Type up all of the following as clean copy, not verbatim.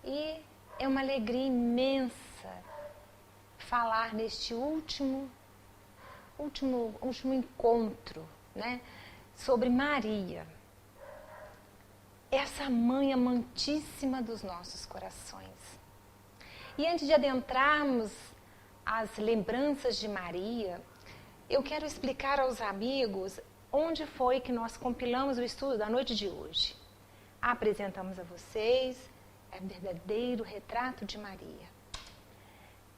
E é uma alegria imensa falar neste último encontro, né, sobre Maria, essa mãe amantíssima dos nossos corações. E antes de adentrarmos as lembranças de Maria, eu quero explicar aos amigos onde foi que nós compilamos o estudo da noite de hoje. Apresentamos a vocês o verdadeiro retrato de Maria.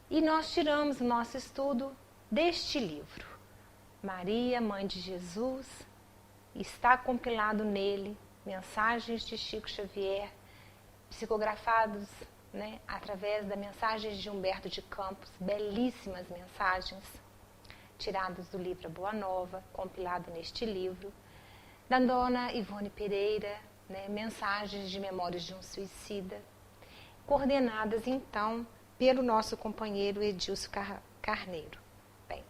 E nós tiramos o nosso estudo deste livro, Maria, Mãe de Jesus. Está compilado nele mensagens de Chico Xavier, psicografados, né, através das mensagens de Humberto de Campos, belíssimas mensagens, tiradas do livro A Boa Nova, compilado neste livro, da dona Ivone Pereira, né, mensagens de Memórias de um Suicida, coordenadas então pelo nosso companheiro Edilson Carneiro. Bem,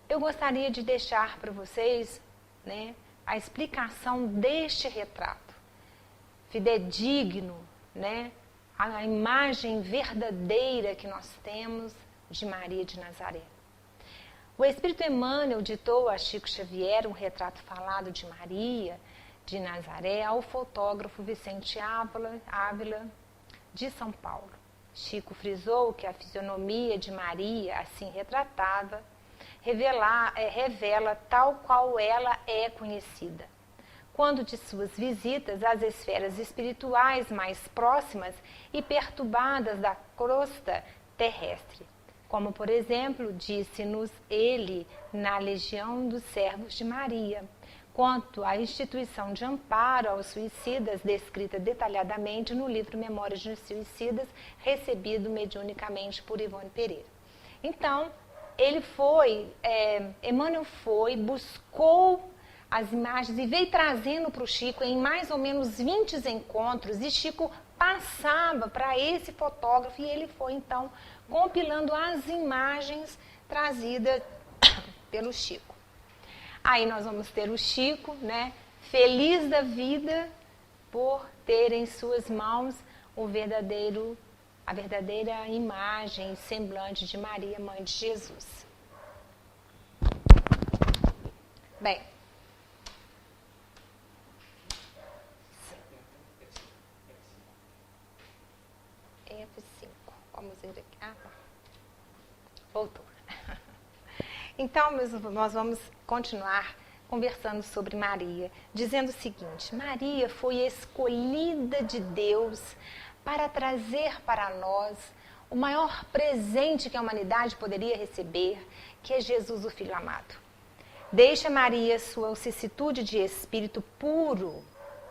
eu gostaria de deixar para vocês, né, a explicação deste retrato, fidedigno, né, a imagem verdadeira que nós temos de Maria de Nazaré. O Espírito Emmanuel ditou a Chico Xavier um retrato falado de Maria de Nazaré ao fotógrafo Vicente Ávila, de São Paulo. Chico frisou que a fisionomia de Maria, assim retratada, revela tal qual ela é conhecida. Quando de suas visitas às esferas espirituais mais próximas e perturbadas da crosta terrestre, como, por exemplo, disse-nos ele na Legião dos Servos de Maria, quanto à instituição de amparo aos suicidas, descrita detalhadamente no livro Memórias de Suicidas, recebido mediunicamente por Ivone Pereira. Então, Emmanuel buscou as imagens e veio trazendo para o Chico em mais ou menos 20 encontros, e Chico passava para esse fotógrafo e ele foi então compilando as imagens trazidas pelo Chico. Aí nós vamos ter o Chico, né, feliz da vida por ter em suas mãos a verdadeira imagem e semblante de Maria, Mãe de Jesus. Bem, F5, vamos ver aqui. Voltou. Então, nós vamos continuar conversando sobre Maria, dizendo o seguinte: Maria foi escolhida de Deus para trazer para nós o maior presente que a humanidade poderia receber, que é Jesus, o Filho amado. Deixa Maria sua vicissitude de espírito puro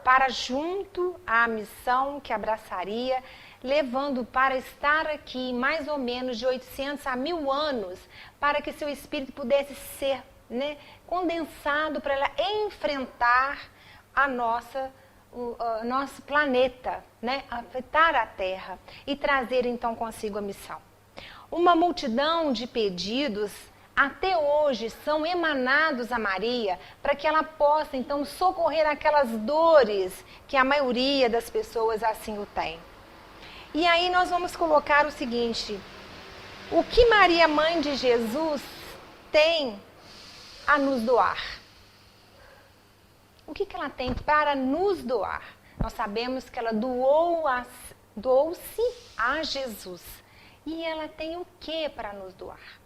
para junto à missão que abraçaria, levando para estar aqui mais ou menos de 800 a 1000 anos, para que seu espírito pudesse ser, né, condensado para ela enfrentar o nosso planeta, né, afetar a Terra e trazer então consigo a missão. Uma multidão de pedidos até hoje são emanados a Maria para que ela possa então socorrer aquelas dores que a maioria das pessoas assim o tem. E aí nós vamos colocar o seguinte: o que Maria, Mãe de Jesus, tem a nos doar? O que ela tem para nos doar? Nós sabemos que ela doou-se a Jesus. E ela tem o que para nos doar?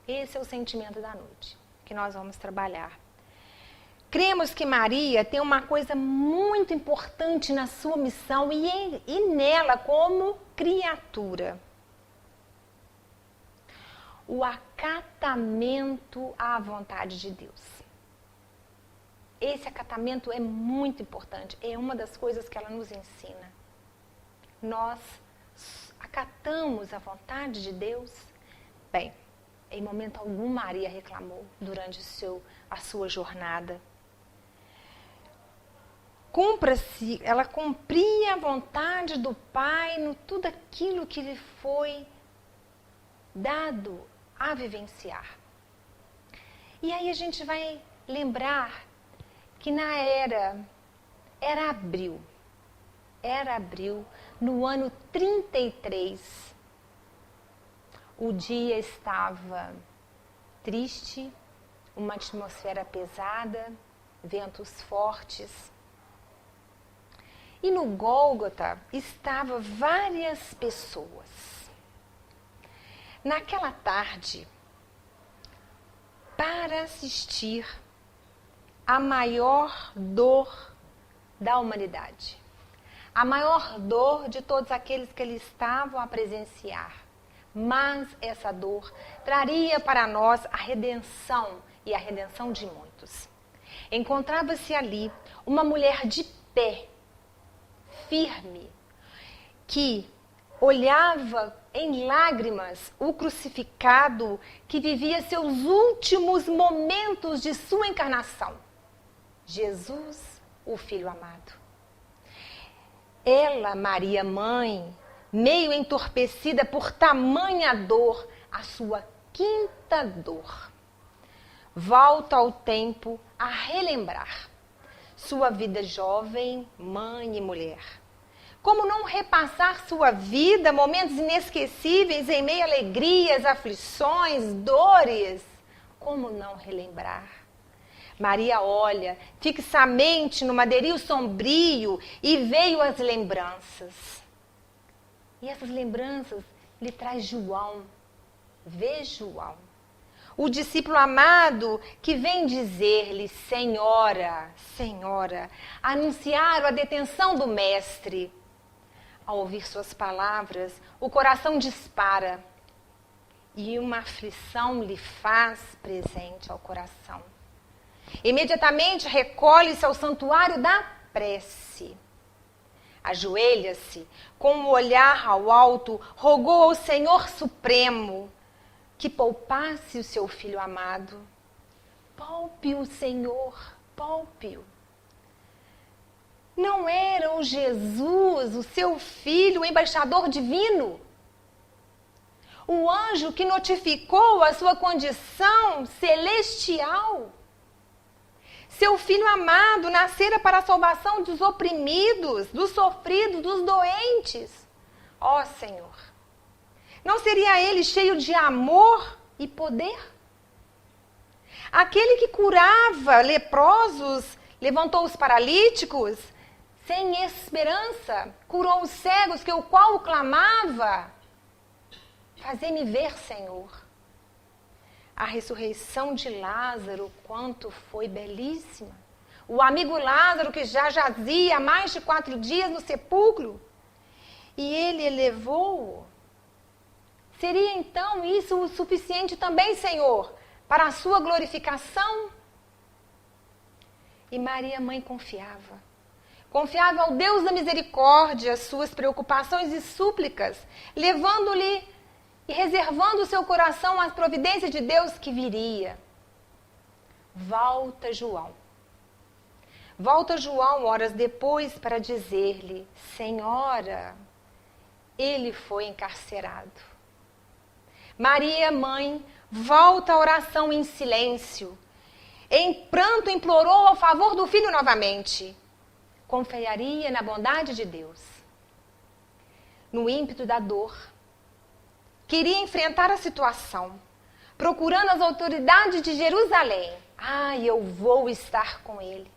Esse é o sentimento da noite que nós vamos trabalhar. Cremos que Maria tem uma coisa muito importante na sua missão e nela como criatura: o acatamento à vontade de Deus. Esse acatamento é muito importante, é uma das coisas que ela nos ensina. Nós acatamos a vontade de Deus? Bem, em momento algum Maria reclamou durante a sua jornada. Ela cumpria a vontade do Pai no tudo aquilo que lhe foi dado a vivenciar. E aí a gente vai lembrar que na era abril, Era abril, no ano 33. O dia estava triste, uma atmosfera pesada, ventos fortes. E no Gólgota estavam várias pessoas. Naquela tarde, para assistir à maior dor da humanidade, a maior dor de todos aqueles que ali estavam a presenciar. Mas essa dor traria para nós a redenção e a redenção de muitos. Encontrava-se ali uma mulher de pé, firme, que olhava em lágrimas o crucificado que vivia seus últimos momentos de sua encarnação. Jesus, o Filho amado. Ela, Maria, mãe, meio entorpecida por tamanha dor, a sua quinta dor, volta ao tempo a relembrar sua vida jovem, mãe e mulher. Como não repassar sua vida, momentos inesquecíveis em meio a alegrias, aflições, dores? Como não relembrar? Maria olha fixamente no madeirinho sombrio e veio as lembranças. E essas lembranças lhe traz João. Vê João, o discípulo amado que vem dizer-lhe: Senhora, Senhora, anunciaram a detenção do mestre. Ao ouvir suas palavras, o coração dispara e uma aflição lhe faz presente ao coração. Imediatamente recolhe-se ao santuário da prece. Ajoelha-se, com o olhar ao alto, rogou ao Senhor Supremo que poupasse o seu filho amado. Poupe-o, Senhor, poupe-o. Não era o Jesus, o seu filho, o embaixador divino? O anjo que notificou a sua condição celestial? Seu filho amado nascera para a salvação dos oprimidos, dos sofridos, dos doentes. Ó Senhor, não seria ele cheio de amor e poder? Aquele que curava leprosos, levantou os paralíticos, sem esperança, curou os cegos que o qual clamava. Fazei-me ver, Senhor. A ressurreição de Lázaro, quanto foi belíssima. O amigo Lázaro que já jazia há mais de 4 dias no sepulcro. E ele elevou-o. Seria então isso o suficiente também, Senhor, para a sua glorificação? E Maria, mãe, confiava. Confiava ao Deus da misericórdia as suas preocupações e súplicas, levando-lhe e reservando o seu coração às providências de Deus que viria. Volta João. Volta João horas depois para dizer-lhe: Senhora, ele foi encarcerado. Maria, mãe, volta à oração em silêncio. Em pranto implorou ao favor do filho novamente. Confiaria na bondade de Deus. No ímpeto da dor, queria enfrentar a situação, procurando as autoridades de Jerusalém. Eu vou estar com ele.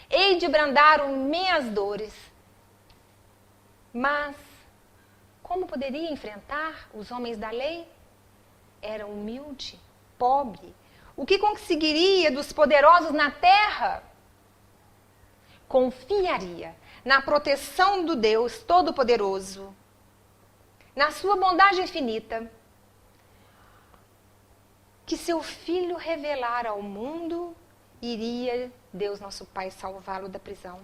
Hei de brandar minhas dores. Mas, como poderia enfrentar os homens da lei? Era humilde, pobre. O que conseguiria dos poderosos na terra? Confiaria na proteção do Deus Todo-Poderoso, na sua bondade infinita, que seu filho revelara ao mundo, iria Deus nosso Pai salvá-lo da prisão,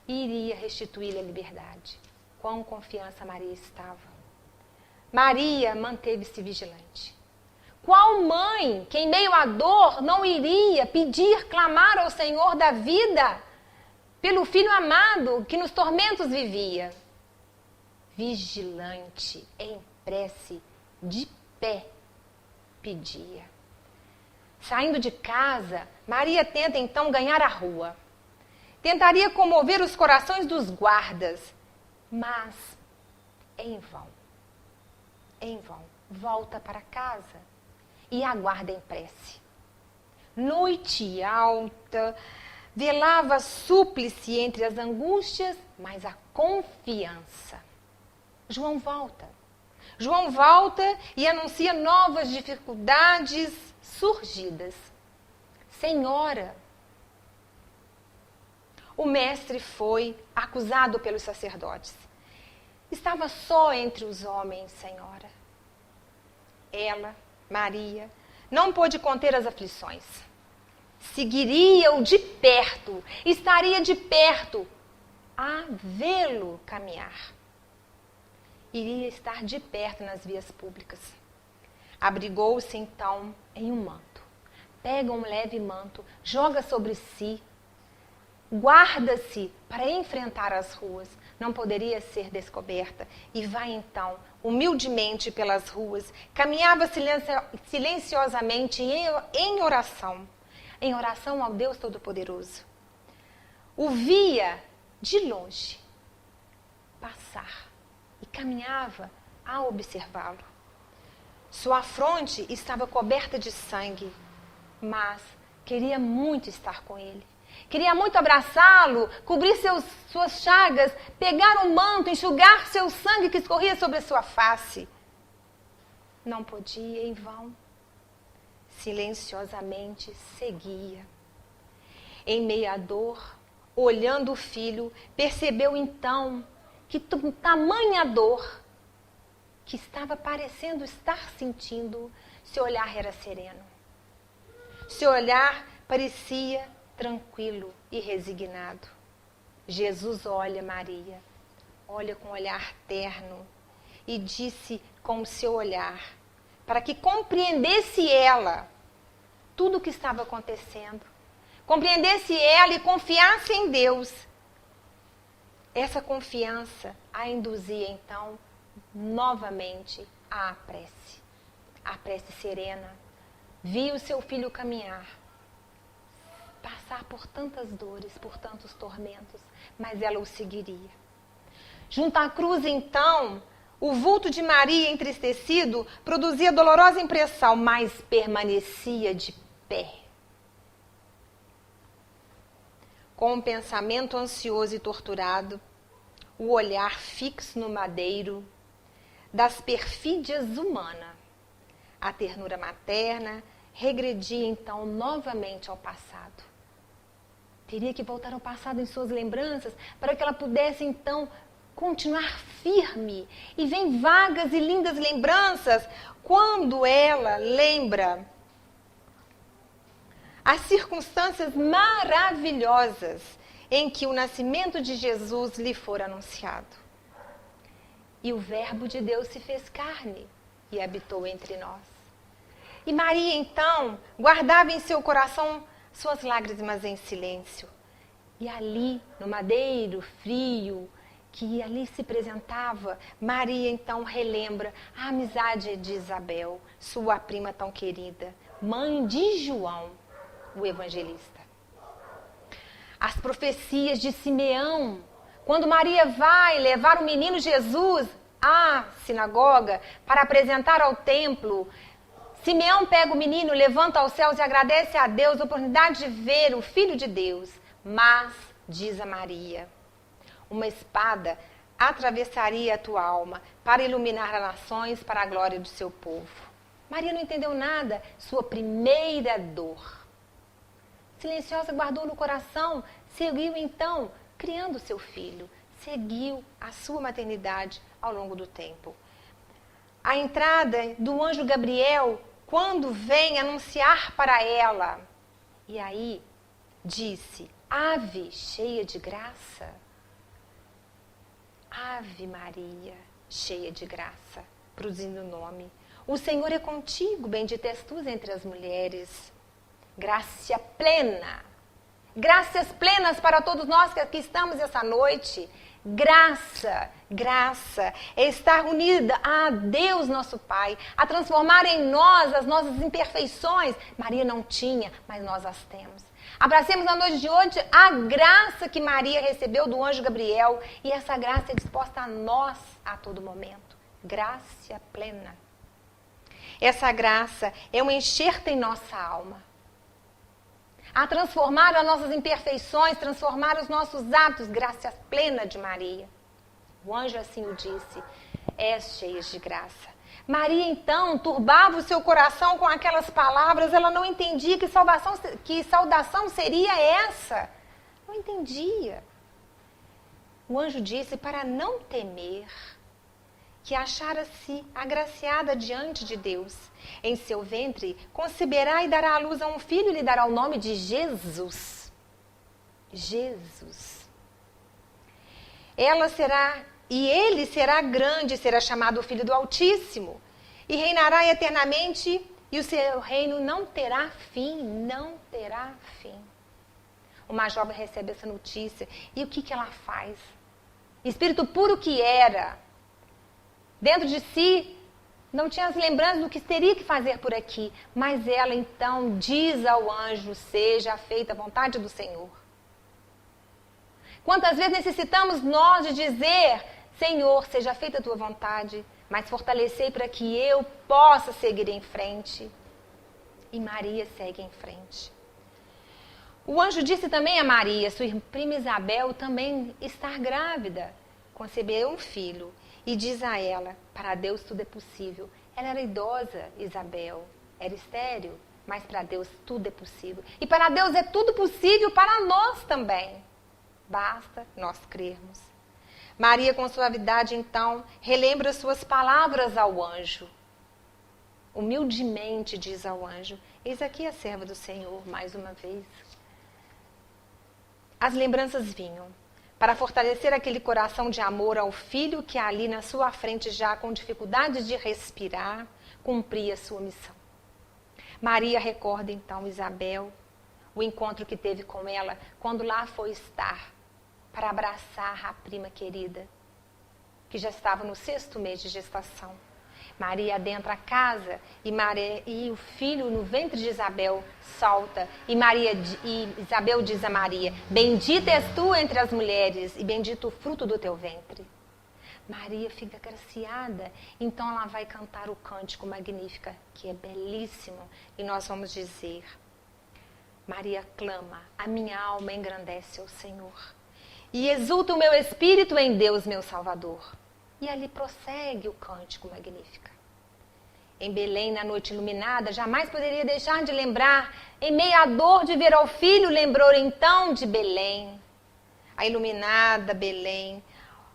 e iria restituir-lhe a liberdade. Quão confiança Maria estava. Maria manteve-se vigilante. Qual mãe que em meio à dor não iria pedir, clamar ao Senhor da vida pelo filho amado que nos tormentos vivia? Vigilante, em prece, de pé, pedia. Saindo de casa, Maria tenta então ganhar a rua. Tentaria comover os corações dos guardas, Mas em vão. Em vão. Volta para casa e aguarda em prece. Noite alta, velava súplice entre as angústias, mas a confiança. João volta. João volta e anuncia novas dificuldades surgidas. Senhora, o mestre foi acusado pelos sacerdotes. Estava só entre os homens, Senhora. Ela, Maria, não pôde conter as aflições. Seguiria-o de perto, estaria de perto a vê-lo caminhar. Iria estar de perto nas vias públicas. Abrigou-se então em um manto. Pega um leve manto, joga sobre si, guarda-se para enfrentar as ruas. Não poderia ser descoberta. E vai então, humildemente pelas ruas, caminhava silenciosamente em oração ao Deus Todo-Poderoso. O via de longe passar e caminhava a observá-lo. Sua fronte estava coberta de sangue, mas queria muito estar com ele. Queria muito abraçá-lo, cobrir suas chagas, pegar um manto, enxugar seu sangue que escorria sobre a sua face. Não podia, em vão. Silenciosamente seguia. Em meio à dor, olhando o filho, percebeu então que tamanha dor que estava parecendo estar sentindo, seu olhar era sereno. Seu olhar parecia tranquilo e resignado. Jesus olha Maria, olha com um olhar terno e disse com o seu olhar, para que compreendesse ela tudo o que estava acontecendo, compreendesse ela e confiasse em Deus. Essa confiança a induzia então novamente à prece serena. Viu seu filho caminhar, passar por tantas dores, por tantos tormentos, mas ela o seguiria. Junto à cruz, então, o vulto de Maria entristecido produzia dolorosa impressão, mas permanecia de pé. Com o pensamento ansioso e torturado, o olhar fixo no madeiro das perfídias humanas, a ternura materna regredia então novamente ao passado. Teria que voltar ao passado em suas lembranças para que ela pudesse então continuar firme. E vem vagas e lindas lembranças quando ela lembra as circunstâncias maravilhosas em que o nascimento de Jesus lhe fora anunciado. E o Verbo de Deus se fez carne e habitou entre nós. E Maria, então, guardava em seu coração suas lágrimas em silêncio. E ali, no madeiro frio, que ali se apresentava, Maria, então, relembra a amizade de Isabel, sua prima tão querida, mãe de João, o evangelista. As profecias de Simeão, quando Maria vai levar o menino Jesus à sinagoga para apresentar ao templo, Simeão pega o menino, levanta aos céus e agradece a Deus a oportunidade de ver o Filho de Deus. Mas, diz a Maria, uma espada atravessaria a tua alma para iluminar as nações para a glória do seu povo. Maria não entendeu nada, sua primeira dor. Silenciosa guardou no coração, seguiu então criando seu filho, seguiu a sua maternidade ao longo do tempo. A entrada do anjo Gabriel, quando vem anunciar para ela, e aí disse, Ave cheia de graça, Ave Maria cheia de graça, produzindo o nome. O Senhor é contigo, bendita és tu entre as mulheres. Graça plena, graças plenas para todos nós que aqui estamos essa noite. Graça é estar unida a Deus nosso Pai, a transformar em nós as nossas imperfeições. Maria não tinha, mas nós as temos. Abracemos na noite de hoje a graça que Maria recebeu do anjo Gabriel. E essa graça é disposta a nós a todo momento. Graça plena. Essa graça é um enxerto em nossa alma. A transformar as nossas imperfeições, transformar os nossos atos. Graça plena de Maria. O anjo assim o disse. És cheia de graça. Maria, então, turbava o seu coração com aquelas palavras. Ela não entendia que saudação seria essa. Não entendia. O anjo disse para não temer, que achara-se agraciada diante de Deus. Em seu ventre conceberá e dará à luz a um filho e lhe dará o nome de Jesus. Jesus. Ele será grande, será chamado Filho do Altíssimo, e reinará eternamente, e o seu reino não terá fim, não terá fim. Uma jovem recebe essa notícia, e o que ela faz? Espírito puro que era, dentro de si, não tinha as lembranças do que teria que fazer por aqui, mas ela então diz ao anjo, seja feita a vontade do Senhor. Quantas vezes necessitamos nós de dizer, Senhor, seja feita a tua vontade, mas fortalecei para que eu possa seguir em frente. E Maria segue em frente. O anjo disse também a Maria, sua prima Isabel também está grávida, concebeu um filho. E diz a ela, para Deus tudo é possível. Ela era idosa, Isabel, era estéril, mas para Deus tudo é possível. E para Deus é tudo possível para nós também. Basta nós crermos. Maria, com suavidade, então, relembra suas palavras ao anjo. Humildemente diz ao anjo, eis aqui a serva do Senhor, mais uma vez. As lembranças vinham para fortalecer aquele coração de amor ao filho que ali na sua frente, já com dificuldade de respirar, cumpria sua missão. Maria recorda então Isabel, o encontro que teve com ela quando lá foi estar para abraçar a prima querida, que já estava no 6º mês de gestação. Maria adentra a casa e o filho no ventre de Isabel salta. E Isabel diz a Maria, bendita és tu entre as mulheres e bendito o fruto do teu ventre. Maria fica agraciada, então ela vai cantar o cântico Magnífica, que é belíssimo, e nós vamos dizer, Maria clama, a minha alma engrandece ao Senhor. E exulta o meu espírito em Deus, meu Salvador. E ali prossegue o cântico Magnífica. Em Belém, na noite iluminada, jamais poderia deixar de lembrar, em meio à dor de ver ao filho, lembrou então de Belém. A iluminada Belém.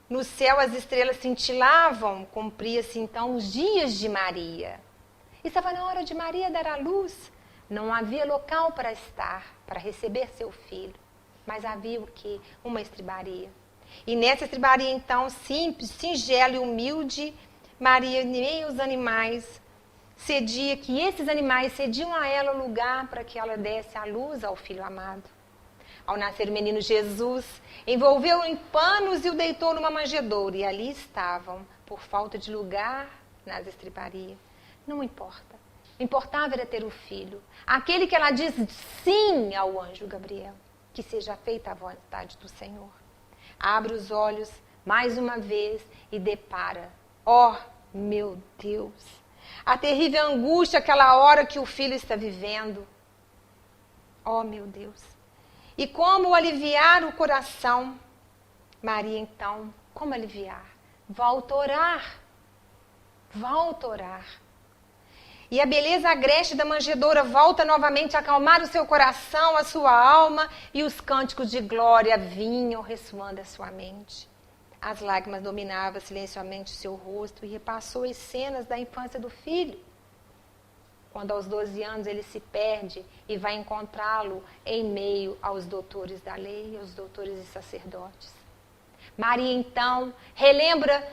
No céu as estrelas cintilavam, cumpria-se então os dias de Maria. Estava na hora de Maria dar à luz. Não havia local para estar, para receber seu filho. Mas havia o quê? Uma estribaria. E nessa estribaria, então, simples, singela e humilde, Maria, nem os animais, esses animais cediam a ela o lugar para que ela desse a luz ao filho amado. Ao nascer o menino Jesus, envolveu-o em panos e o deitou numa manjedoura. E ali estavam, por falta de lugar nas estribarias. Não importa. O importava era ter o filho. Aquele que ela diz sim ao anjo Gabriel. Que seja feita a vontade do Senhor. Abre os olhos mais uma vez e depara. Oh, meu Deus! A terrível angústia, aquela hora que o filho está vivendo. Oh, meu Deus! E como aliviar o coração? Maria, então, como aliviar? Volta a orar. Volta a orar. E a beleza agreste da manjedoura volta novamente a acalmar o seu coração, a sua alma, e os cânticos de glória vinham ressoando a sua mente. As lágrimas dominavam silenciosamente o seu rosto e repassou as cenas da infância do filho. Quando aos 12 anos ele se perde e vai encontrá-lo em meio aos doutores da lei, aos doutores e sacerdotes. Maria, então, relembra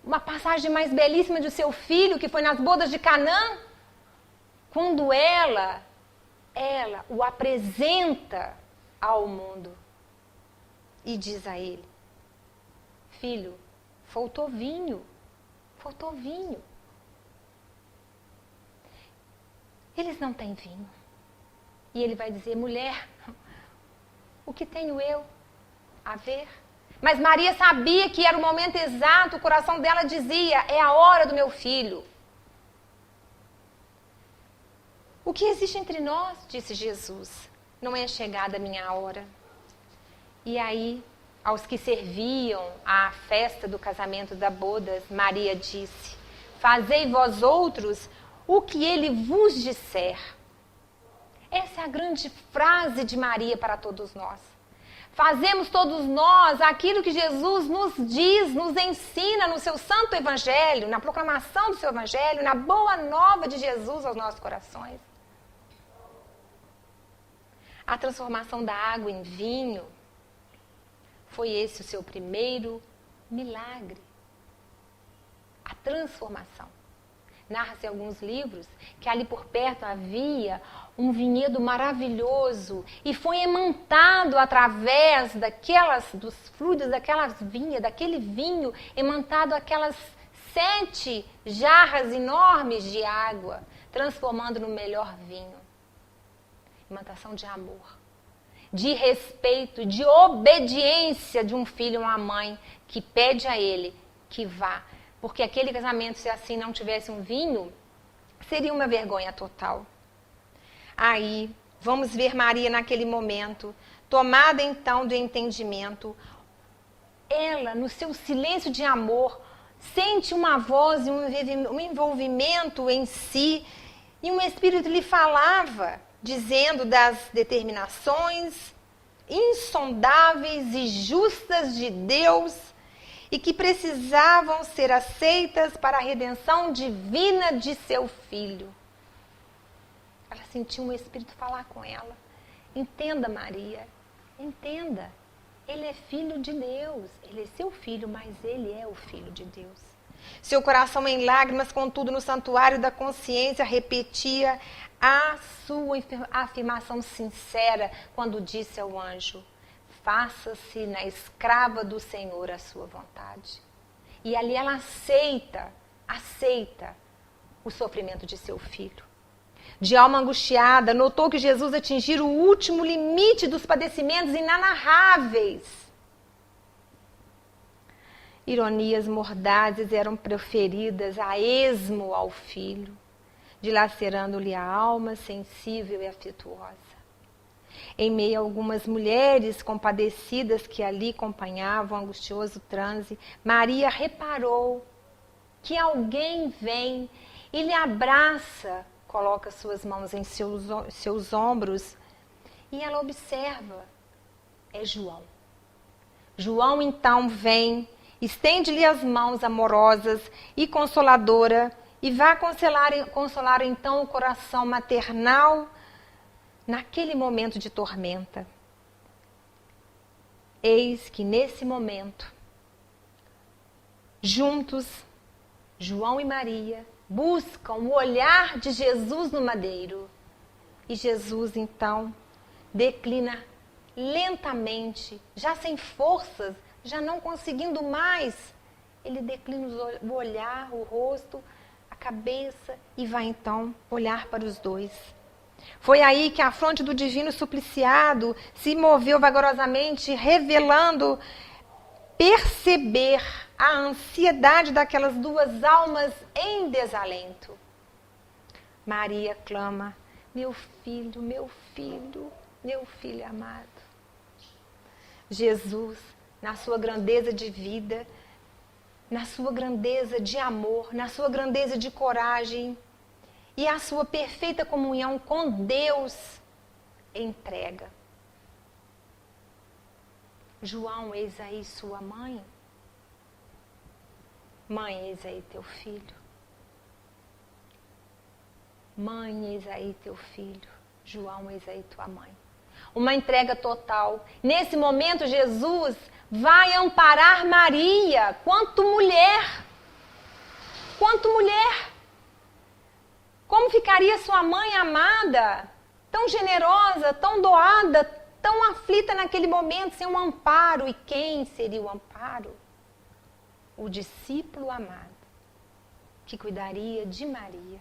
uma passagem mais belíssima de seu filho, que foi nas bodas de Canaã, quando ela o apresenta ao mundo e diz a ele, filho, faltou vinho. Eles não têm vinho. E ele vai dizer, mulher, O que tenho eu a ver? Mas Maria sabia que era o momento exato, o coração dela dizia, é a hora do meu filho. O que existe entre nós, disse Jesus, não é chegada a minha hora. E aí, aos que serviam à festa do casamento da bodas, Maria disse, fazei vós outros o que ele vos disser. Essa é a grande frase de Maria para todos nós. Fazemos todos nós aquilo que Jesus nos diz, nos ensina no seu santo evangelho, na proclamação do seu evangelho, na boa nova de Jesus aos nossos corações. A transformação da água em vinho foi esse o seu primeiro milagre. A transformação. Narra-se em alguns livros que ali por perto havia um vinhedo maravilhoso e foi emantado através dos fluidos daquelas vinhas, daquele vinho, emantado aquelas 7 jarras enormes de água, transformando no melhor vinho. Imantação de amor, de respeito, de obediência de um filho a uma mãe que pede a ele que vá. Porque aquele casamento, se assim não tivesse um vinho, seria uma vergonha total. Aí, vamos ver Maria naquele momento, tomada então do entendimento, ela, no seu silêncio de amor, sente uma voz e um envolvimento em si, e um Espírito lhe falava, dizendo das determinações insondáveis e justas de Deus, e que precisavam ser aceitas para a redenção divina de seu filho. Ela sentiu um Espírito falar com ela. Entenda, Maria, entenda. Ele é filho de Deus. Ele é seu filho, mas ele é o filho de Deus. Seu coração em lágrimas, contudo, no santuário da consciência, repetia a sua afirmação sincera quando disse ao anjo, faça-se na escrava do Senhor a sua vontade. E ali ela aceita o sofrimento de seu filho. De alma angustiada, notou que Jesus atingira o último limite dos padecimentos inanarráveis. Ironias mordazes eram proferidas a esmo ao filho, dilacerando-lhe a alma sensível e afetuosa. Em meio a algumas mulheres compadecidas que ali acompanhavam o angustioso transe, Maria reparou que alguém vem e lhe abraça, coloca suas mãos em seus ombros e ela observa, é João. João então vem, estende-lhe as mãos amorosas e consoladora e vai consolar então o coração maternal naquele momento de tormenta. Eis que nesse momento, juntos, João e Maria buscam o olhar de Jesus no madeiro. E Jesus, então, declina lentamente, já sem forças, já não conseguindo mais. Ele declina o olhar, o rosto, a cabeça e vai, então, olhar para os dois. Foi aí que a fronte do divino supliciado se moveu vagarosamente, revelando perceber a ansiedade daquelas duas almas em desalento. Maria clama, meu filho, meu filho, meu filho amado. Jesus, na sua grandeza de vida, na sua grandeza de amor, na sua grandeza de coragem, e a sua perfeita comunhão com Deus entrega. João, eis aí sua mãe. Mãe, eis aí teu filho. Mãe, eis aí teu filho. João, eis aí tua mãe. Uma entrega total. Nesse momento, Jesus vai amparar Maria. Quanto mulher! Quanto mulher! Como ficaria sua mãe amada, tão generosa, tão doada, tão aflita naquele momento, sem um amparo? E quem seria o amparo? O discípulo amado, que cuidaria de Maria.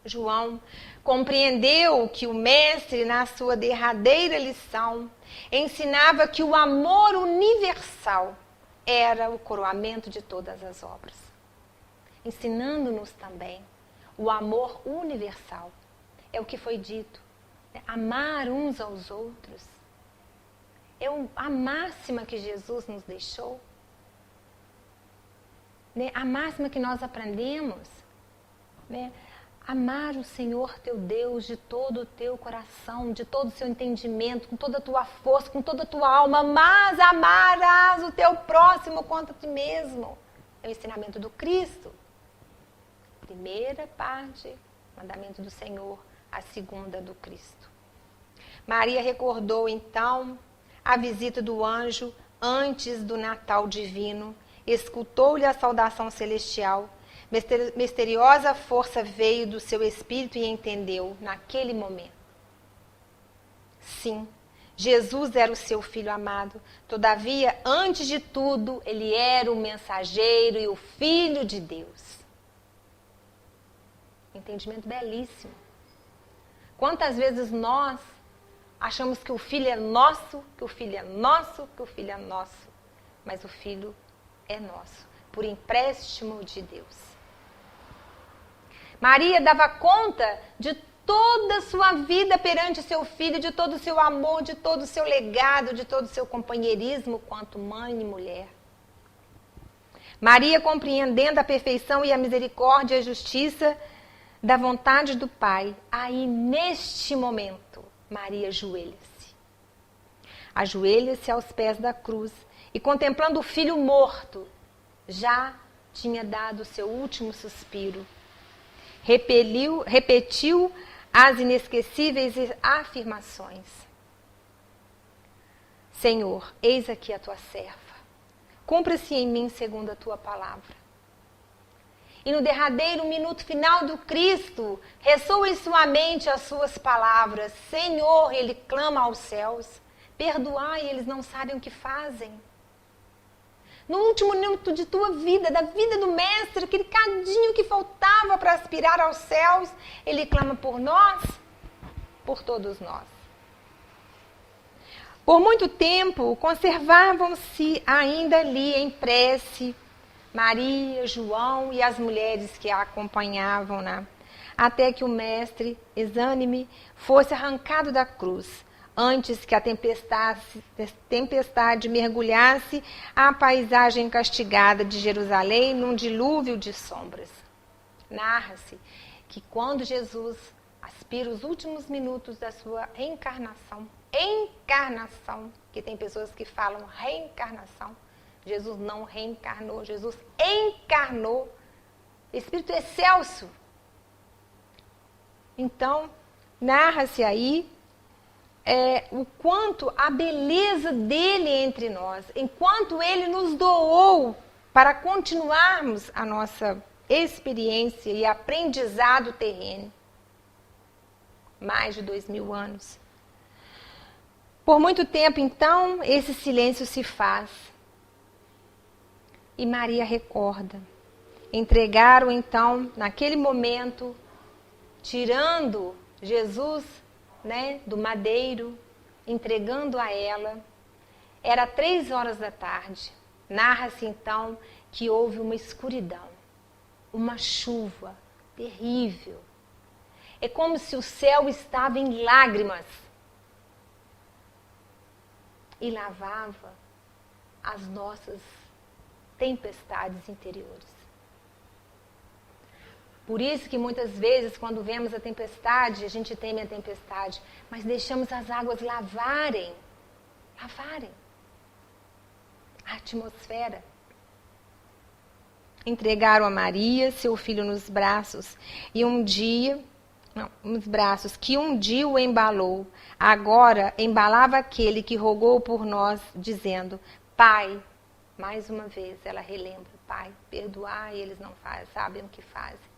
João compreendeu que o mestre, na sua derradeira lição, ensinava que o amor universal era o coroamento de todas as obras, ensinando-nos também o amor universal. É o que foi dito, né? Amar uns aos outros. É a máxima que Jesus nos deixou, né? A máxima que nós aprendemos, né? Amar o Senhor teu Deus de todo o teu coração, de todo o seu entendimento, com toda a tua força, com toda a tua alma, mas amarás o teu próximo quanto a ti mesmo. É o ensinamento do Cristo. Primeira parte, mandamento do Senhor, a segunda do Cristo. Maria recordou então a visita do anjo antes do Natal divino, escutou-lhe a saudação celestial. Misteriosa força veio do seu espírito e entendeu naquele momento. Sim, Jesus era o seu filho amado. Todavia, antes de tudo, ele era o mensageiro e o filho de Deus. Entendimento belíssimo. Quantas vezes nós achamos que o filho é nosso, que o filho é nosso, que o filho é nosso, mas o filho é nosso, por empréstimo de Deus. Maria dava conta de toda a sua vida perante seu filho, de todo o seu amor, de todo o seu legado, de todo o seu companheirismo quanto mãe e mulher. Maria, compreendendo a perfeição e a misericórdia e a justiça da vontade do Pai, aí neste momento, Maria ajoelha-se. Ajoelha-se aos pés da cruz e, contemplando o filho morto, já tinha dado o seu último suspiro. Repetiu as inesquecíveis afirmações. Senhor, eis aqui a tua serva. Cumpra-se em mim segundo a tua palavra. E no derradeiro minuto final do Cristo, ressoa em sua mente as suas palavras. Senhor, ele clama aos céus. Perdoai, eles não sabem o que fazem. No último minuto de tua vida, da vida do Mestre, aquele cadinho que faltava para aspirar aos céus, ele clama por nós, por todos nós. Por muito tempo, conservavam-se ainda ali em prece Maria, João e as mulheres que a acompanhavam, né? Até que o Mestre, exânime, fosse arrancado da cruz, antes que a tempestade mergulhasse a paisagem castigada de Jerusalém num dilúvio de sombras. Narra-se que quando Jesus aspira os últimos minutos da sua reencarnação, que tem pessoas que falam reencarnação, Jesus não reencarnou, Jesus encarnou, Espírito excelso. Então, narra-se aí o quanto a beleza dele entre nós, enquanto ele nos doou para continuarmos a nossa experiência e aprendizado terreno. Mais de 2000 anos. Por muito tempo, então, esse silêncio se faz. E Maria recorda. Entregaram, então, naquele momento, tirando Jesus, né, do madeiro, entregando a ela. Era 3 horas da tarde. Narra-se então que houve uma escuridão, uma chuva terrível. É como se o céu estava em lágrimas e lavava as nossas tempestades interiores. Por isso que muitas vezes, quando vemos a tempestade, a gente teme a tempestade, mas deixamos as águas lavarem a atmosfera. Entregaram a Maria, seu filho, nos braços, que um dia o embalou. Agora embalava aquele que rogou por nós, dizendo: Pai, mais uma vez ela relembra: Pai, perdoai, eles não sabem o que fazem.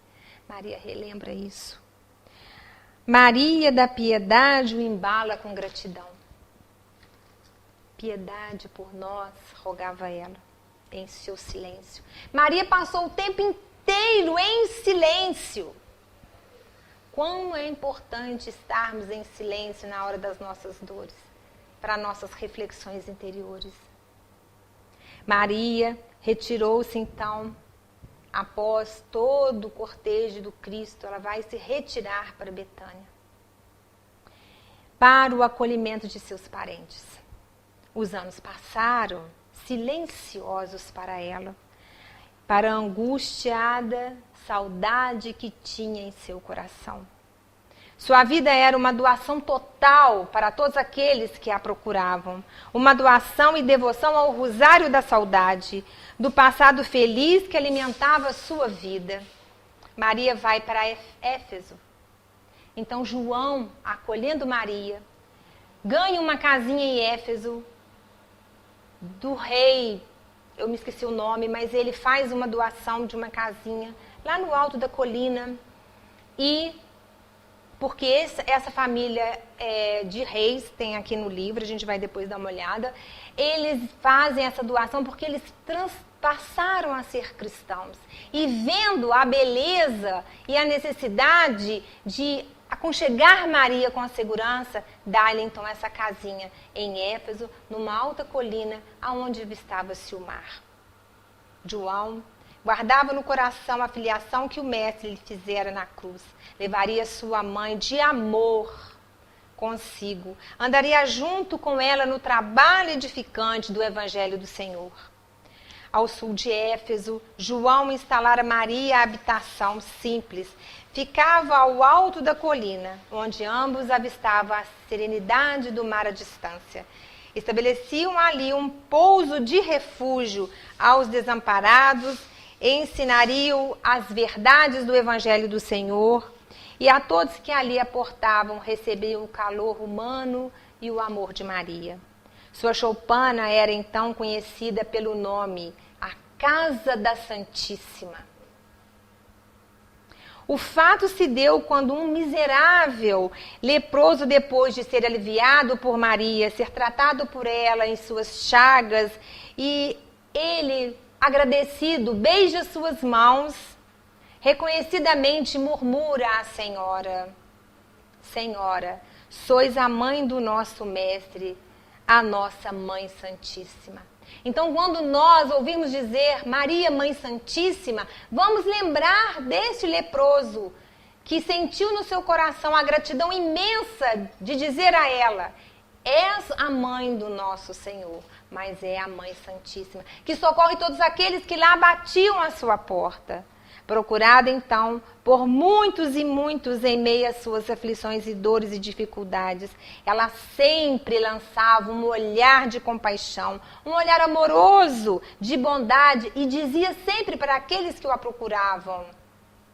Maria relembra isso. Maria da piedade o embala com gratidão. Piedade por nós, rogava ela, em seu silêncio. Maria passou o tempo inteiro em silêncio, Como é importante estarmos em silêncio na hora das nossas dores, para nossas reflexões interiores. Maria retirou-se então, após todo o cortejo do Cristo, ela vai se retirar para Betânia, para o acolhimento de seus parentes. Os anos passaram silenciosos para ela, para a angustiada saudade que tinha em seu coração. Sua vida era uma doação total para todos aqueles que a procuravam. Uma doação e devoção ao rosário da saudade, do passado feliz que alimentava sua vida. Maria vai para Éfeso. Então João, acolhendo Maria, ganha uma casinha em Éfeso do rei, eu me esqueci o nome, mas ele faz uma doação de uma casinha lá no alto da colina. E porque essa família de reis, tem aqui no livro, a gente vai depois dar uma olhada, eles fazem essa doação porque eles passaram a ser cristãos. E vendo a beleza e a necessidade de aconchegar Maria com a segurança, dá-lhe então essa casinha em Éfeso, numa alta colina, aonde avistava-se o mar. João guardava no coração a filiação que o mestre lhe fizera na cruz. Levaria sua mãe de amor consigo. Andaria junto com ela no trabalho edificante do Evangelho do Senhor. Ao sul de Éfeso, João instalara Maria a habitação simples. Ficava ao alto da colina, onde ambos avistavam a serenidade do mar à distância. Estabeleciam ali um pouso de refúgio aos desamparados, ensinariam as verdades do Evangelho do Senhor, e a todos que ali aportavam recebiam o calor humano e o amor de Maria. Sua choupana era então conhecida pelo nome a Casa da Santíssima. O fato se deu quando um miserável leproso, depois de ser aliviado por Maria, ser tratado por ela em suas chagas, e ele, agradecido, beija suas mãos, reconhecidamente murmura à Senhora: Senhora, sois a mãe do nosso Mestre, a nossa Mãe Santíssima. Então, quando nós ouvimos dizer Maria, Mãe Santíssima, vamos lembrar deste leproso que sentiu no seu coração a gratidão imensa de dizer a ela: és a mãe do nosso Senhor, mas é a Mãe Santíssima, que socorre todos aqueles que lá batiam à sua porta. Procurada, então, por muitos e muitos em meio às suas aflições e dores e dificuldades, ela sempre lançava um olhar de compaixão, um olhar amoroso, de bondade, e dizia sempre para aqueles que a procuravam: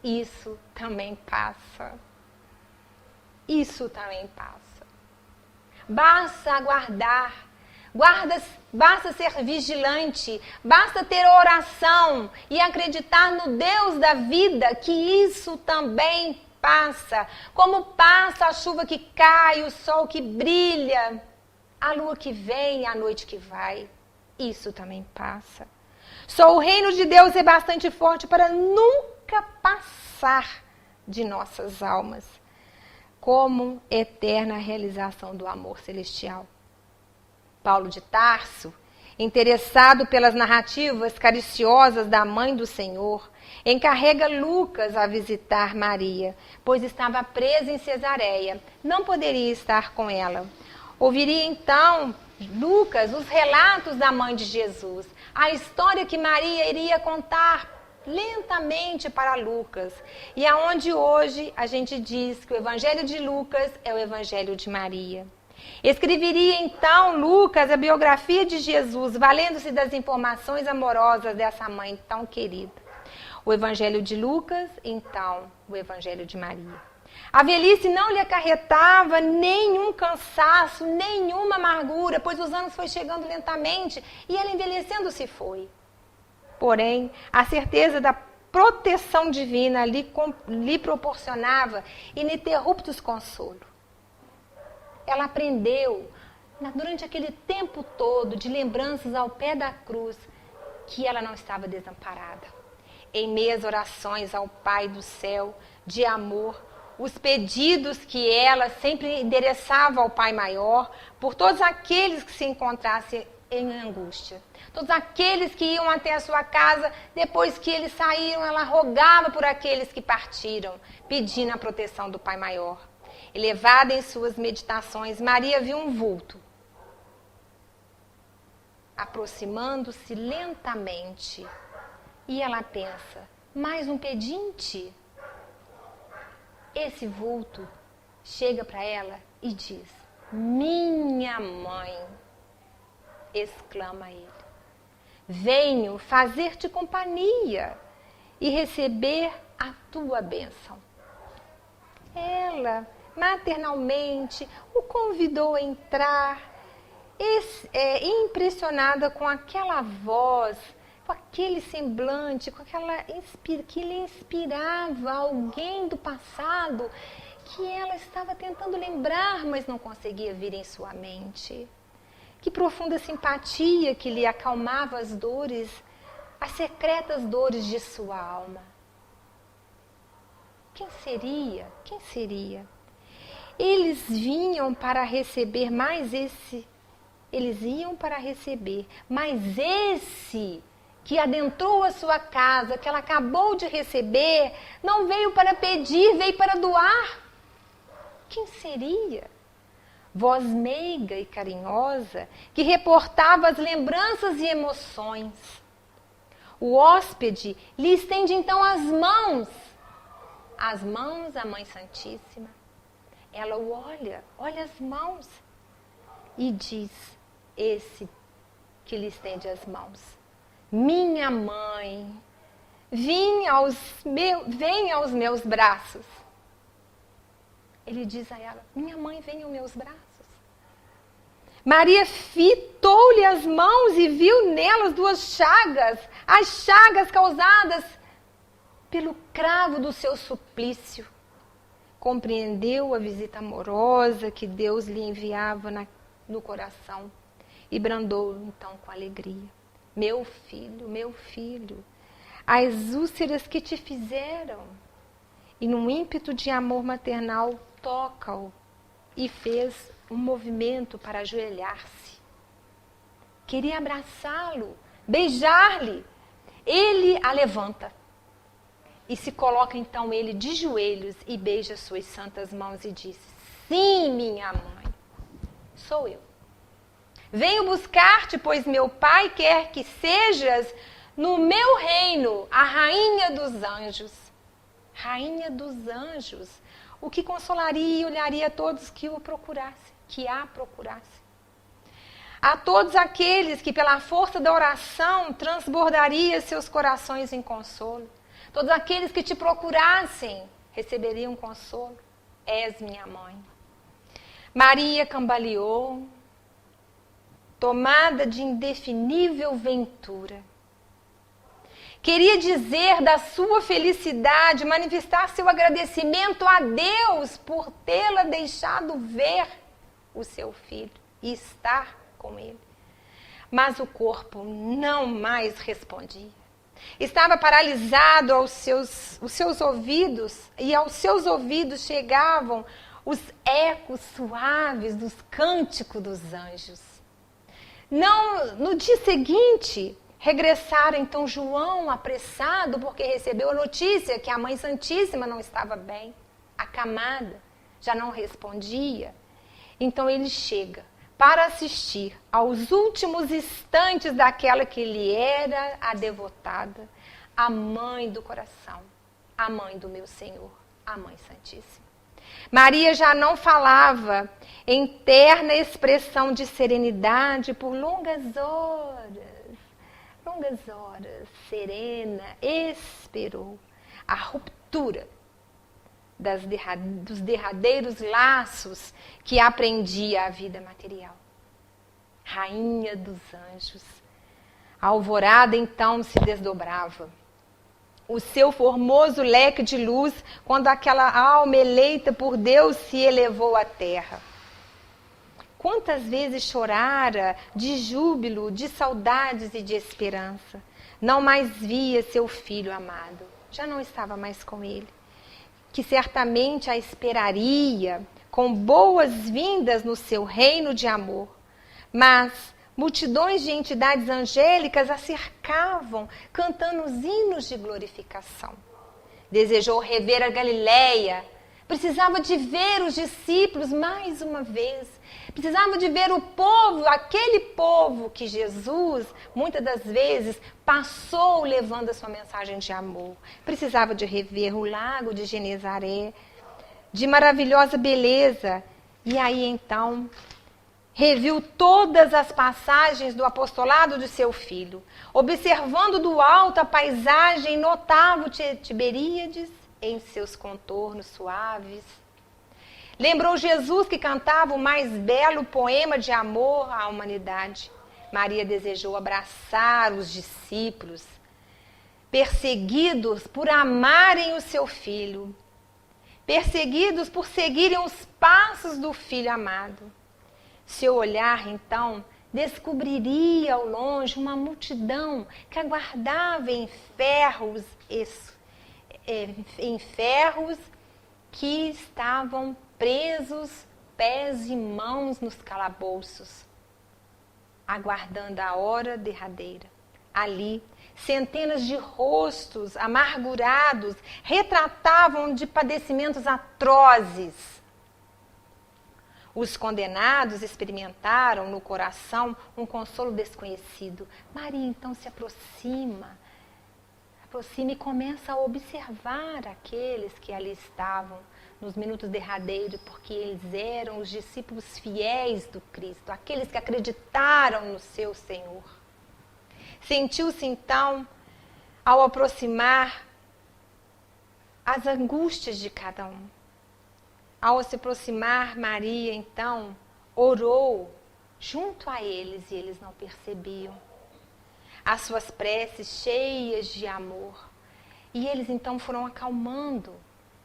isso também passa. Isso também passa. Basta aguardar. Basta ser vigilante, basta ter oração e acreditar no Deus da vida, que isso também passa. Como passa a chuva que cai, o sol que brilha, a lua que vem e a noite que vai. Isso também passa. Só o reino de Deus é bastante forte para nunca passar de nossas almas, como eterna realização do amor celestial. Paulo de Tarso, interessado pelas narrativas cariciosas da mãe do Senhor, encarrega Lucas a visitar Maria, pois estava presa em Cesareia, não poderia estar com ela. Ouviria então Lucas os relatos da mãe de Jesus, a história que Maria iria contar lentamente para Lucas, e aonde hoje a gente diz que o Evangelho de Lucas é o Evangelho de Maria. Escreveria então Lucas a biografia de Jesus, valendo-se das informações amorosas dessa mãe tão querida. O Evangelho de Lucas, então, o Evangelho de Maria. A velhice não lhe acarretava nenhum cansaço, nenhuma amargura, pois os anos foi chegando lentamente e ela envelhecendo-se foi. Porém, a certeza da proteção divina lhe proporcionava ininterruptos consolos. Ela aprendeu, durante aquele tempo todo de lembranças ao pé da cruz, que ela não estava desamparada. Em meias orações ao Pai do céu, de amor, os pedidos que ela sempre endereçava ao Pai Maior por todos aqueles que se encontrassem em angústia. Todos aqueles que iam até a sua casa, depois que eles saíram, ela rogava por aqueles que partiram, pedindo a proteção do Pai Maior. Elevada em suas meditações, Maria viu um vulto, aproximando-se lentamente. E ela pensa, mais um pedinte? Esse vulto chega para ela e diz, minha mãe, exclama ele, venho fazer-te companhia e receber a tua bênção. Ela, maternalmente, o convidou a entrar, impressionada com aquela voz, com aquele semblante, com que lhe inspirava alguém do passado que ela estava tentando lembrar, mas não conseguia vir em sua mente. Que profunda simpatia que lhe acalmava as dores, as secretas dores de sua alma. Quem seria? Quem seria? Eles vinham para receber mais esse. Eles iam para receber, mas esse que adentrou a sua casa, que ela acabou de receber, não veio para pedir, veio para doar. Quem seria? Voz meiga e carinhosa, que reportava as lembranças e emoções. O hóspede lhe estende então as mãos à Mãe Santíssima. Ela o olha as mãos e diz, esse que lhe estende as mãos, minha mãe, vem aos meus braços. Ele diz a ela, minha mãe, vem aos meus braços. Maria fitou-lhe as mãos e viu nelas duas chagas, as chagas causadas pelo cravo do seu suplício. Compreendeu a visita amorosa que Deus lhe enviava no coração e brandou então com alegria. Meu filho, as úlceras que te fizeram. E num ímpeto de amor maternal, toca-o e fez um movimento para ajoelhar-se. Queria abraçá-lo, beijar-lhe. Ele a levanta. E se coloca então ele de joelhos e beija suas santas mãos e diz, sim, minha mãe, sou eu. Venho buscar-te, pois meu Pai quer que sejas no meu reino a rainha dos anjos. Rainha dos anjos, o que consolaria e olharia a todos que o procurassem, que a procurassem. A todos aqueles que pela força da oração transbordaria seus corações em consolo. Todos aqueles que te procurassem receberiam consolo. És minha mãe. Maria cambaleou, tomada de indefinível ventura. Queria dizer da sua felicidade, manifestar seu agradecimento a Deus por tê-la deixado ver o seu filho e estar com ele. Mas o corpo não mais respondia. Estava paralisado os seus ouvidos, e aos seus ouvidos chegavam os ecos suaves dos cânticos dos anjos. No dia seguinte, regressara então João apressado, porque recebeu a notícia que a Mãe Santíssima não estava bem, acamada, já não respondia. Então ele chega para assistir aos últimos instantes daquela que lhe era a devotada, a mãe do coração, a mãe do meu Senhor, a Mãe Santíssima. Maria já não falava em terna expressão de serenidade por longas horas, serena, esperou a ruptura dos derradeiros laços que aprendia a vida material. Rainha dos anjos. A alvorada então se desdobrava. O seu formoso leque de luz, quando aquela alma eleita por Deus se elevou à terra. Quantas vezes chorara de júbilo, de saudades e de esperança. Não mais via seu filho amado. Já não estava mais com ele. que certamente a esperaria com boas-vindas no seu reino de amor. Mas multidões de entidades angélicas a cercavam, cantando os hinos de glorificação. Desejou rever a Galileia, precisava de ver os discípulos mais uma vez, precisava de ver o povo, aquele povo que Jesus, muitas das vezes, passou levando a sua mensagem de amor. Precisava de rever o lago de Genezaré, de maravilhosa beleza. E aí então reviu todas as passagens do apostolado de seu filho, observando do alto a paisagem, notava o Tiberíades em seus contornos suaves. Lembrou Jesus que cantava o mais belo poema de amor à humanidade. Maria desejou abraçar os discípulos, perseguidos por amarem o seu filho, perseguidos por seguirem os passos do filho amado. Seu olhar, então, descobriria ao longe uma multidão que aguardava em ferros que estavam presos, pés e mãos nos calabouços, aguardando a hora derradeira. Ali, centenas de rostos amargurados retratavam de padecimentos atrozes. Os condenados experimentaram no coração um consolo desconhecido. Maria então se aproxima e começa a observar aqueles que ali estavam nos minutos derradeiros, porque eles eram os discípulos fiéis do Cristo, aqueles que acreditaram no seu Senhor. Sentiu-se então, ao aproximar, as angústias de cada um. Ao se aproximar, Maria, então, orou junto a eles e eles não percebiam. As suas preces cheias de amor. E eles, então, foram acalmando,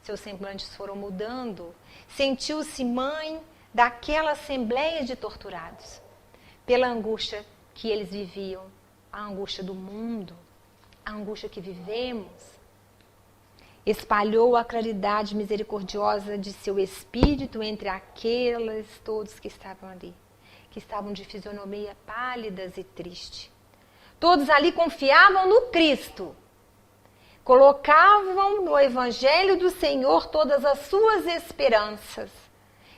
seus semblantes foram mudando. Sentiu-se mãe daquela assembleia de torturados, pela angústia que eles viviam, a angústia do mundo, a angústia que vivemos. Espalhou a claridade misericordiosa de seu espírito entre aqueles todos que estavam ali, que estavam de fisionomia pálidas e triste. Todos ali confiavam no Cristo, colocavam no Evangelho do Senhor todas as suas esperanças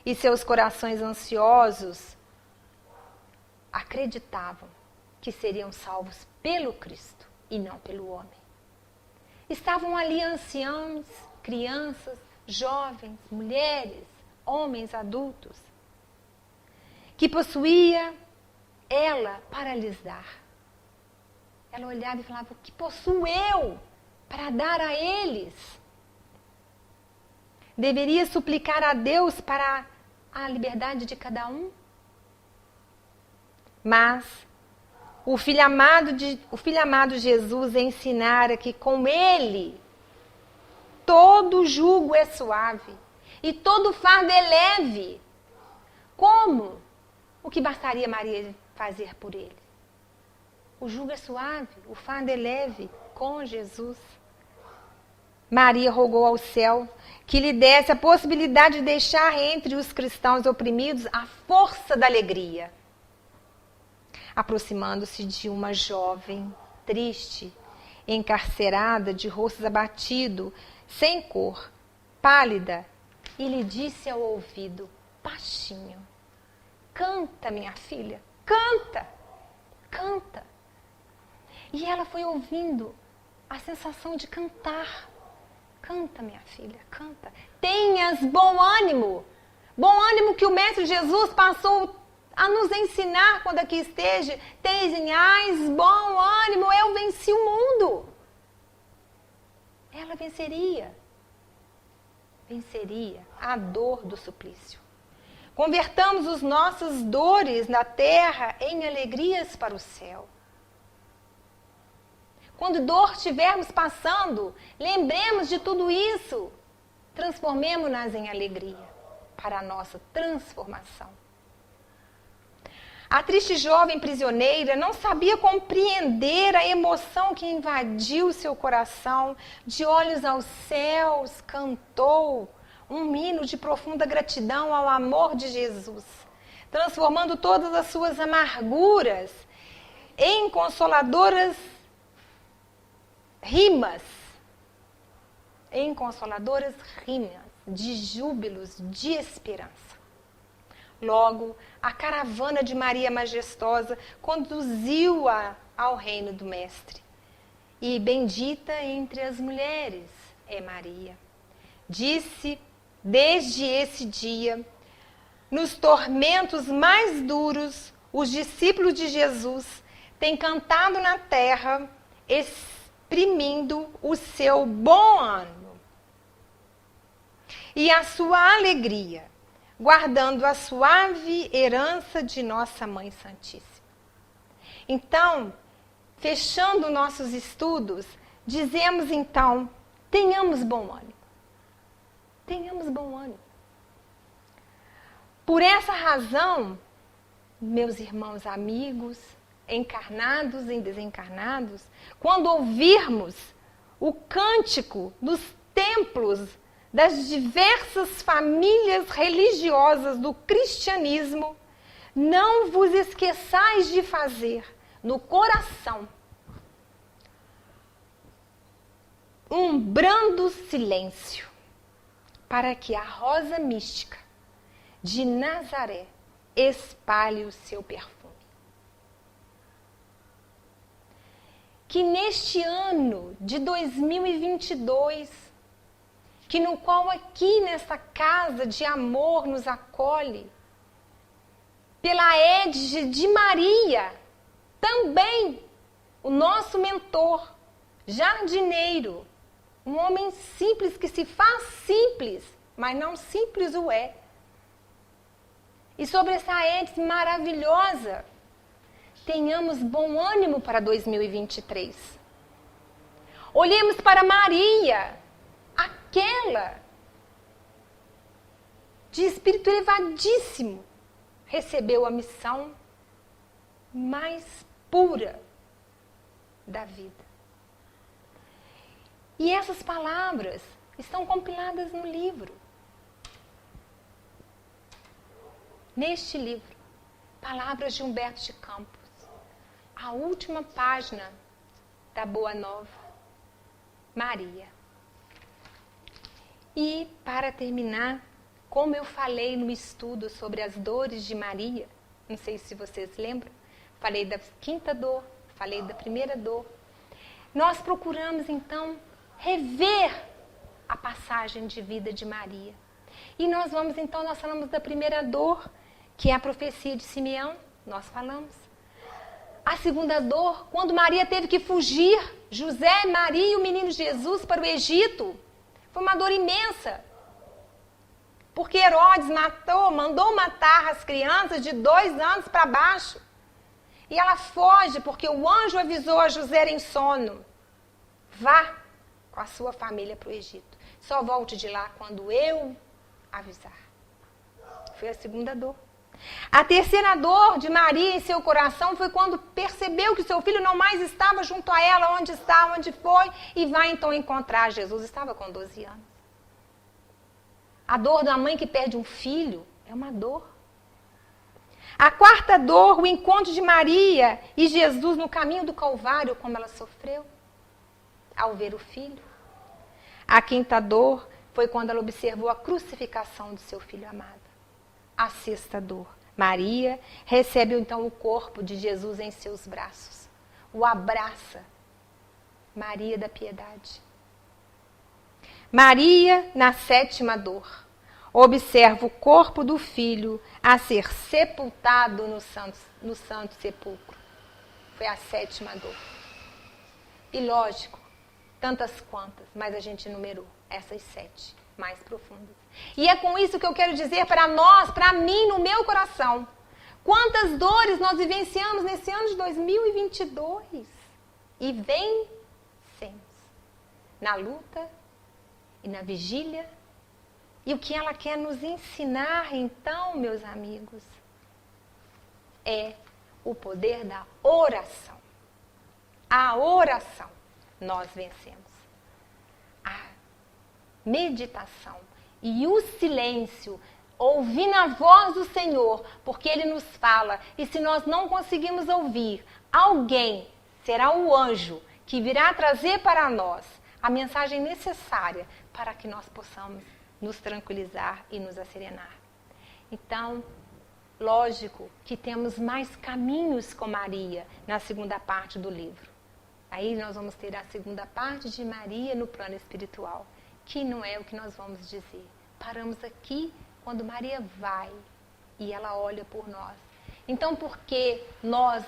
e seus corações ansiosos acreditavam que seriam salvos pelo Cristo e não pelo homem. Estavam ali anciãos, crianças, jovens, mulheres, homens adultos, que possuía ela para lhes dar. Ela olhava e falava: o que possuo eu para dar a eles? Deveria suplicar a Deus para a liberdade de cada um? Mas o filho amado Jesus ensinara que com ele todo jugo é suave e todo fardo é leve. Como? O que bastaria Maria fazer por ele? O jugo é suave, o fardo é leve com Jesus. Maria rogou ao céu que lhe desse a possibilidade de deixar entre os cristãos oprimidos a força da alegria. Aproximando-se de uma jovem, triste, encarcerada, de rosto abatido, sem cor, pálida, e lhe disse ao ouvido, baixinho: canta, minha filha, canta, canta. E ela foi ouvindo a sensação de cantar. Canta, minha filha, canta. Tenhas bom ânimo que o Mestre Jesus passou a nos ensinar quando aqui esteja. Tenhais bom ânimo, eu venci o mundo. Ela venceria a dor do suplício. Convertamos as nossas dores na terra em alegrias para o céu. Quando dor estivermos passando, lembremos de tudo isso. Transformemo-nas em alegria para a nossa transformação. A triste jovem prisioneira não sabia compreender a emoção que invadiu seu coração. De olhos aos céus, cantou um hino de profunda gratidão ao amor de Jesus, transformando todas as suas amarguras em consoladoras rimas, de júbilos, de esperança. Logo, a caravana de Maria Majestosa conduziu-a ao reino do Mestre. E bendita entre as mulheres é Maria. Disse, desde esse dia, nos tormentos mais duros, os discípulos de Jesus têm cantado na terra, exprimindo o seu bom ânimo e a sua alegria, guardando a suave herança de nossa Mãe Santíssima. Então, fechando nossos estudos, dizemos então, tenhamos bom ânimo. Tenhamos bom ânimo. Por essa razão, meus irmãos amigos, encarnados e desencarnados, quando ouvirmos o cântico nos templos das diversas famílias religiosas do cristianismo, não vos esqueçais de fazer no coração um brando silêncio, para que a rosa mística de Nazaré espalhe o seu perfume. Que neste ano de 2022, que no qual aqui nessa casa de amor nos acolhe, pela égide de Maria, também o nosso mentor, jardineiro, um homem simples que se faz simples, mas não simples o é. E sobre essa égide maravilhosa, tenhamos bom ânimo para 2023. Olhemos para Maria, aquela de espírito elevadíssimo, recebeu a missão mais pura da vida. E essas palavras estão compiladas no livro. Neste livro, Palavras de Humberto de Campos, a última página da Boa Nova, Maria. E, para terminar, como eu falei no estudo sobre as dores de Maria, não sei se vocês lembram, falei da quinta dor, falei da primeira dor. Nós procuramos, então, rever a passagem de vida de Maria. E nós falamos da primeira dor, que é a profecia de Simeão, nós falamos. A segunda dor, quando Maria teve que fugir, José, Maria e o menino Jesus para o Egito, foi uma dor imensa. Porque Herodes mandou matar as crianças de 2 anos para baixo. E ela foge, porque o anjo avisou a José em sono. Vá com a sua família para o Egito. Só volte de lá quando eu avisar. Foi a segunda dor. A terceira dor de Maria em seu coração foi quando percebeu que seu filho não mais estava junto a ela, onde foi, e vai então encontrar Jesus. Estava com 12 anos. A dor da mãe que perde um filho é uma dor. A quarta dor, o encontro de Maria e Jesus no caminho do Calvário, como ela sofreu ao ver o filho. A quinta dor foi quando ela observou a crucificação do seu filho amado. A sexta dor, Maria recebe então o corpo de Jesus em seus braços. O abraça. Maria da piedade. Maria, na sétima dor, observa o corpo do filho a ser sepultado no santo sepulcro. Foi a sétima dor. E lógico, tantas quantas, mas a gente numerou essas 7 mais profundas. E é com isso que eu quero dizer para nós, para mim, no meu coração, quantas dores nós vivenciamos nesse ano de 2022 e vencemos na luta e na vigília. E o que ela quer nos ensinar, então, meus amigos? é o poder da oração. A oração nós vencemos. A meditação e o silêncio, ouvindo a voz do Senhor, porque Ele nos fala. E se nós não conseguimos ouvir, alguém será o anjo que virá trazer para nós a mensagem necessária para que nós possamos nos tranquilizar e nos asserenar. Então, lógico que temos mais caminhos com Maria na segunda parte do livro. Aí nós vamos ter a segunda parte de Maria no plano espiritual, que não é o que nós vamos dizer. Paramos aqui quando Maria vai e ela olha por nós. Então, por que nós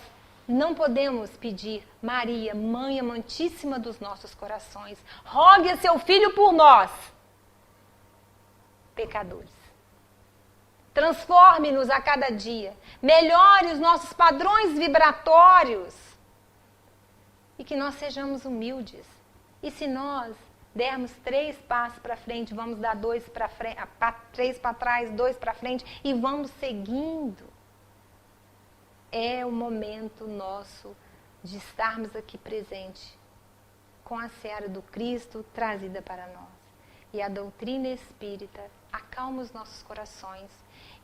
não podemos pedir, Maria, Mãe amantíssima dos nossos corações, rogue a seu Filho por nós, pecadores. Transforme-nos a cada dia, melhore os nossos padrões vibratórios e que nós sejamos humildes. E se nós dermos 3 passos para frente, vamos dar 2 para frente, 3 para trás, 2 para frente e vamos seguindo. É o momento nosso de estarmos aqui presente com a seara do Cristo trazida para nós. E a doutrina espírita acalma os nossos corações.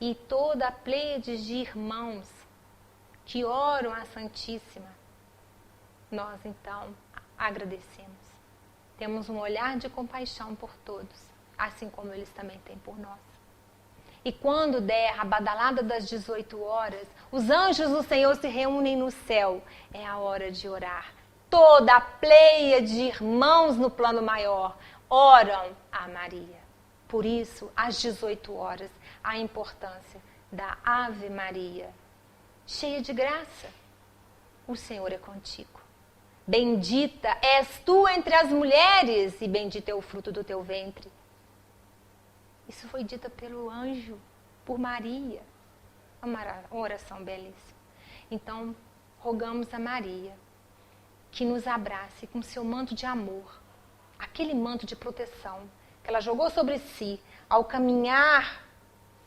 E toda a pleiade de irmãos que oram à Santíssima, nós então agradecemos. Temos um olhar de compaixão por todos, assim como eles também têm por nós. E quando der a badalada das 18 horas, os anjos do Senhor se reúnem no céu. É a hora de orar. Toda a pleia de irmãos no plano maior oram a Maria. Por isso, às 18 horas, a importância da Ave Maria. Cheia de graça, o Senhor é contigo. Bendita és tu entre as mulheres e bendito é o fruto do teu ventre. Isso foi dito pelo anjo, por Maria. Uma oração belíssima. Então, rogamos a Maria que nos abrace com seu manto de amor, aquele manto de proteção que ela jogou sobre si ao caminhar,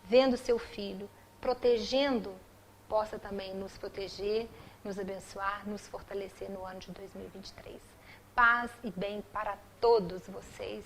vendo seu filho, protegendo, possa também nos proteger, nos abençoar, nos fortalecer no ano de 2023. Paz e bem para todos vocês.